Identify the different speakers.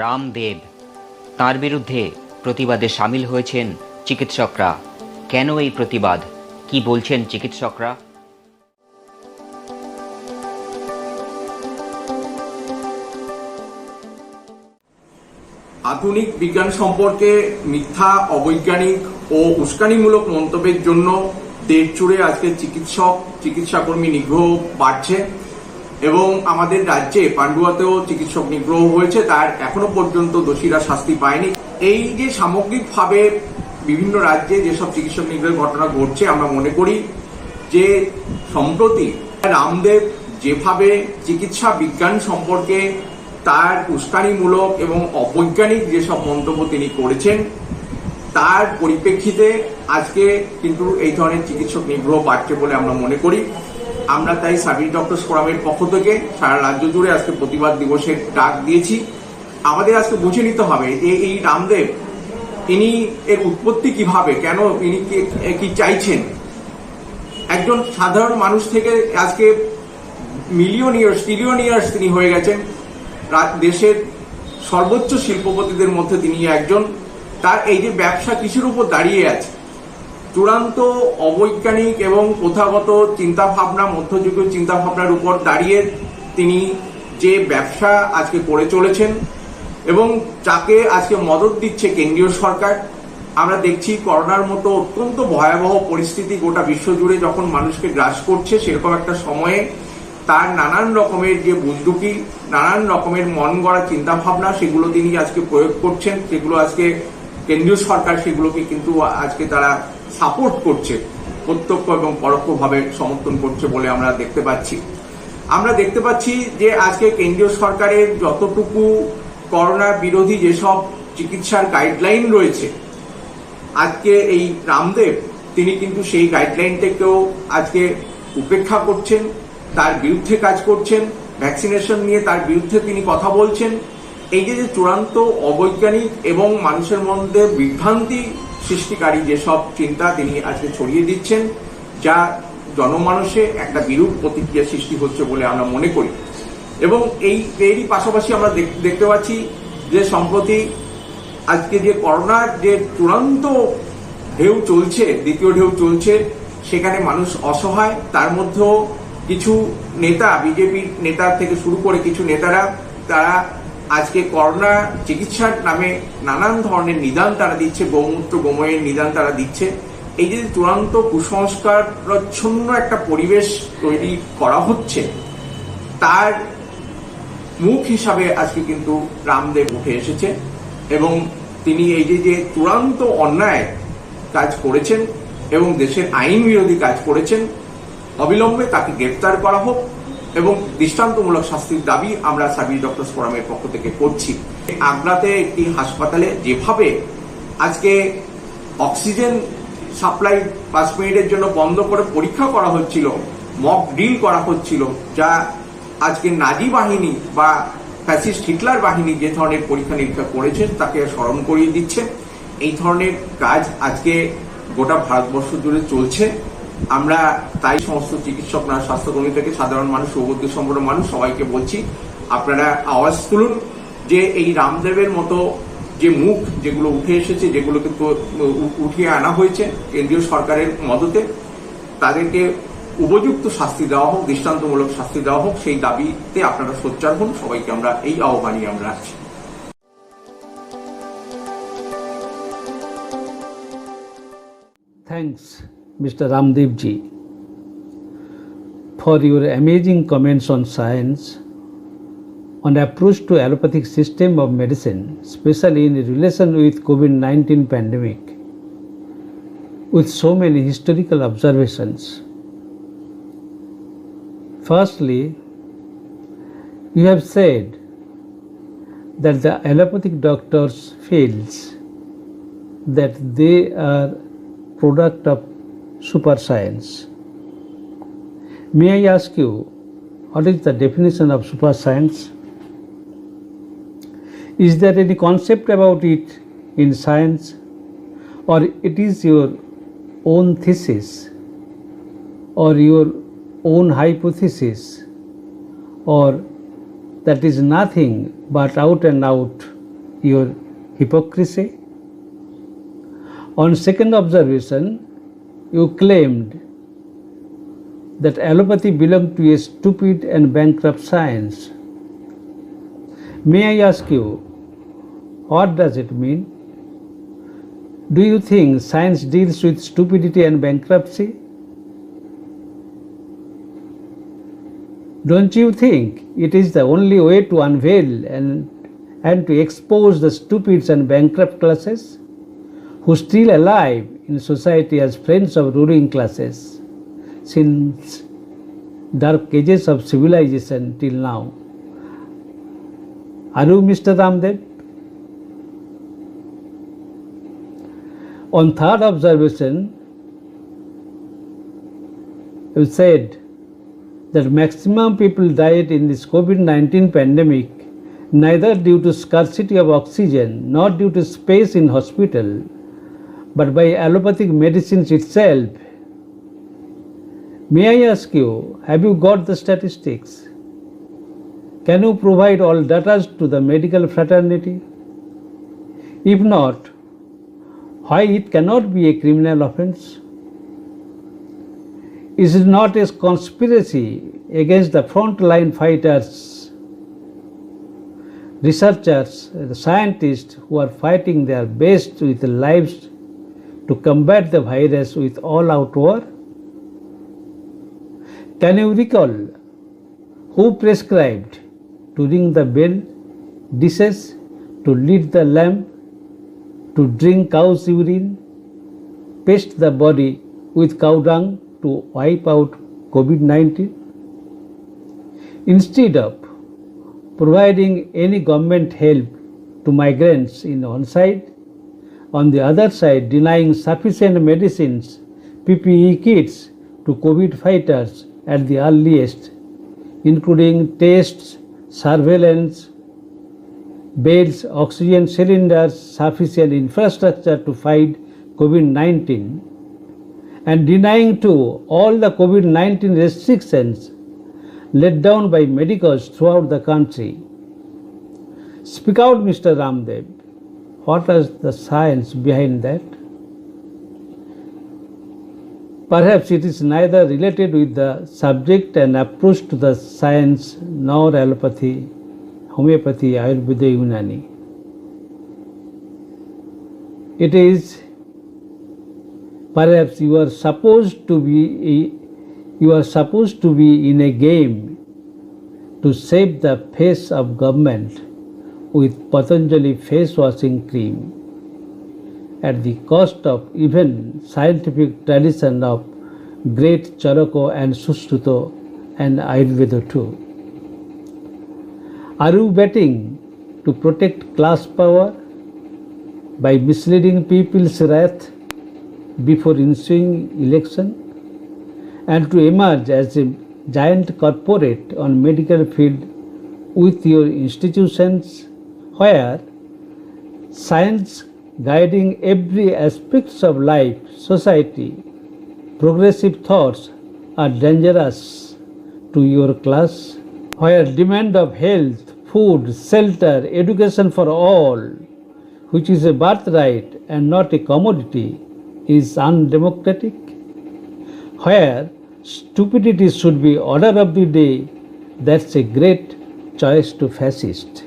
Speaker 1: রামদেব, তার বিরুদ্ধে প্রতিবাদে সামিল হয়েছেন চিকিৎসকরা। কেন এই প্রতিবাদ, কি বলছেন চিকিৎসকরা?
Speaker 2: আধুনিক বিজ্ঞান সম্পর্কে মিথ্যা, অবৈজ্ঞানিক ও উস্কানিমূলক মন্তব্যের জন্য দেশ জুড়ে আজকে চিকিৎসাকর্মী নিগ্রহ বাড়ছে এবং আমাদের রাজ্যে পান্ডুয়াতেও চিকিৎসক নিগ্রহ হয়েছে, তার এখনো পর্যন্ত দোষীরা শাস্তি পায়নি। এই যে সামগ্রিকভাবে বিভিন্ন রাজ্যে যেসব চিকিৎসক নিগ্রহের ঘটনা ঘটছে, আমরা মনে করি যে সম্প্রতি রামদেব যেভাবে চিকিৎসা বিজ্ঞান সম্পর্কে তার উস্কানিমূলক এবং অবৈজ্ঞানিক যেসব মন্তব্য তিনি করেছেন, তার পরিপ্রেক্ষিতে আজকে কিন্তু এই ধরনের চিকিৎসক নিগ্রহ বাড়ছে বলে আমরা মনে করি। আমরা তাই সার্ভিস ডক্টরস ফোরামের পক্ষ থেকে সারা রাজ্য জুড়ে আজকে প্রতিবাদ দিবসের ডাক দিয়েছি। আমাদের আজকে বুঝে নিতে হবে যে এই রামদেব ইনি এর উৎপত্তি কিভাবে, কেন ইনি কি চাইছেন। একজন সাধারণ মানুষ থেকে আজকে ট্রিলিয়নিয়ার্স তিনি হয়ে গেছেন। দেশের সর্বোচ্চ শিল্পপতিদের মধ্যে তিনি একজন। তার এই যে ব্যবসা কিসের উপর দাঁড়িয়ে আছে, চূড়ান্ত অবৈজ্ঞানিক এবং প্রথাগত চিন্তাভাবনা, মধ্যযুগীয় চিন্তাভাবনার উপর দাঁড়িয়ে তিনি যে ব্যবসা আজকে করে চলেছেন এবং যাকে আজকে মদত দিচ্ছে কেন্দ্রীয় সরকার। আমরা দেখছি করোনার মতো অত্যন্ত ভয়াবহ পরিস্থিতি গোটা বিশ্বজুড়ে যখন মানুষকে গ্রাস করছে, সেরকম একটা সময়ে তার নানান রকমের যে বুজরুকি, নানান রকমের মন গড়া চিন্তাভাবনা, সেগুলো তিনি আজকে প্রয়োগ করছেন, সেগুলো আজকে কেন্দ্রীয় সরকার সেগুলোকে কিন্তু আজকে তারা সাপোর্ট করছে, প্রত্যক্ষ এবং পরোক্ষভাবে সমর্থন করছে বলে আমরা দেখতে পাচ্ছি। আমরা দেখতে পাচ্ছি যে আজকে কেন্দ্রীয় সরকারের যতটুকু করোনা বিরোধী যেসব চিকিৎসার গাইডলাইন রয়েছে, আজকে এই রামদেব তিনি কিন্তু সেই গাইডলাইনটাকেও আজকে উপেক্ষা করছেন, তার বিরুদ্ধে কাজ করছেন। ভ্যাকসিনেশন নিয়ে তার বিরুদ্ধে তিনি কথা বলছেন। এই যে চূড়ান্ত অবৈজ্ঞানিক এবং মানুষের মধ্যে বিভ্রান্তি সৃষ্টিকারী যেসব চিন্তা তিনি আজকে ছড়িয়ে দিচ্ছেন, যা জনমানসে একটা বিরূপ প্রতিক্রিয়া সৃষ্টি হচ্ছে বলে আমরা মনে করি। এবং এরই পাশাপাশি আমরা দেখতে পাচ্ছি যে সম্প্রতি আজকে যে করোনার যে চূড়ান্ত ঢেউ চলছে, দ্বিতীয় ঢেউ চলছে, সেখানে মানুষ অসহায়। তার মধ্যেও কিছু নেতা, বিজেপির নেতা থেকে শুরু করে কিছু নেতারা, তারা আজকে করোনা চিকিৎসার নামে নানান ধরনের নিদান তারা দিচ্ছে, গৌমূত্র গোময়ের নিদান তারা দিচ্ছে। এই যে চূড়ান্ত কুসংস্কারচ্ছন্ন একটা পরিবেশ তৈরি করা হচ্ছে, তার মুখ হিসাবে আজকে কিন্তু রামদেব উঠে এসেছে এবং তিনি এই যে চূড়ান্ত অন্যায় কাজ করেছেন এবং দেশের আইন বিরোধী কাজ করেছেন, অবিলম্বে তাকে গ্রেফতার করা হোক এবং দৃষ্টান্তমূলক শাস্তির দাবি আমরা সার্ভিস ডক্টরস ফোরামের পক্ষ থেকে করছি। আগ্রাতে একটি হাসপাতালে যেভাবে আজকে অক্সিজেন সাপ্লাই 5 মিনিটের জন্য বন্ধ করে পরীক্ষা করা হচ্ছিল, মক ড্রিল করা হচ্ছিল, যা আজকে নাজি বাহিনী বা ফ্যাসিস্ট হিটলার বাহিনী যে ধরনের পরীক্ষা নিরীক্ষা করেছে তাকে স্মরণ করিয়ে দিচ্ছে। এই ধরনের কাজ আজকে গোটা ভারতবর্ষ জুড়ে চলছে। আমরা তাই সমস্ত চিকিৎসকরা, স্বাস্থ্যকর্মী থেকে সাধারণ মানুষ, সৌভাগ্য সম্পন্ন মানুষ সবাইকে বলছি, আপনারা আওয়াজ তুলুন যে এই রামদেবের মতো যে মুখ যেগুলো উঠে এসেছে, যেগুলোকে উঠিয়ে আনা হয়েছে কেন্দ্রীয় সরকারের মদতে, তাদেরকে উপযুক্ত শাস্তি দেওয়া হোক, দৃষ্টান্তমূলক শাস্তি দেওয়া হোক, সেই দাবিতে আপনারা সোচ্চার হন। সবাইকে আমরা এই আহ্বানই আমরা রাখছি।
Speaker 3: Thanks, Mr. Ramdev ji, for your amazing comments on science, on approach to allopathic system of medicine, especially in relation with COVID-19 pandemic, with so many historical observations. Firstly, you have said that the allopathic doctors feels that they are product of super science. May I ask you, what is the definition of super science? Is there any concept about it in science, or it is your own thesis or your own hypothesis, or that is nothing but out and out your hypocrisy. On second observation, you claimed that allopathy belonged to a stupid and bankrupt science. May I ask you, what does it mean? Do you think science deals with stupidity and bankruptcy? Don't you think it is the only way to unveil and to expose the stupids and bankrupt classes who are still alive in society as friends of ruling classes since dark ages of civilization till now? Are you Mr. Ramdev? On third observation, you said that maximum people died in this COVID-19 pandemic neither due to scarcity of oxygen nor due to space in hospital, but by allopathic medicines itself. May I ask you, have you got the statistics? Can you provide all data to the medical fraternity? If not, why it cannot be a criminal offense? Is it not a conspiracy against the frontline fighters, researchers, scientists who are fighting their best with their lives to combat the virus with all-out war? Can you recall who prescribed to ring the bell, dishes, to lit the lamp, to drink cow's urine, paste the body with cow dung to wipe out COVID-19? Instead of providing any government help to migrants in one side, on the other side denying sufficient medicines, PPE kits to COVID fighters at the earliest, including tests, surveillance, beds, oxygen cylinders, sufficient infrastructure to fight COVID-19, and denying too all the COVID-19 restrictions laid down by medicals throughout the country. Speak out, Mr. Ramdev. What is the science behind that? Perhaps it is neither related with the subject and approach to the science nor allopathy, homeopathy, Ayurveda, Unani. It is perhaps you are supposed to be in a game to save the face of government with Patanjali face washing cream at the cost of even scientific tradition of great Charako and Sushruto and Ayurveda too. Are you betting to protect class power by misleading people's wrath before ensuing election and to emerge as a giant corporate on medical field with your institutions where science guiding every aspect of life, society, progressive thoughts are dangerous to your class, where demand of health, food, shelter, education for all, which is a birthright and not a commodity, is undemocratic, where stupidity should be order of the day, that's a great choice to fascist.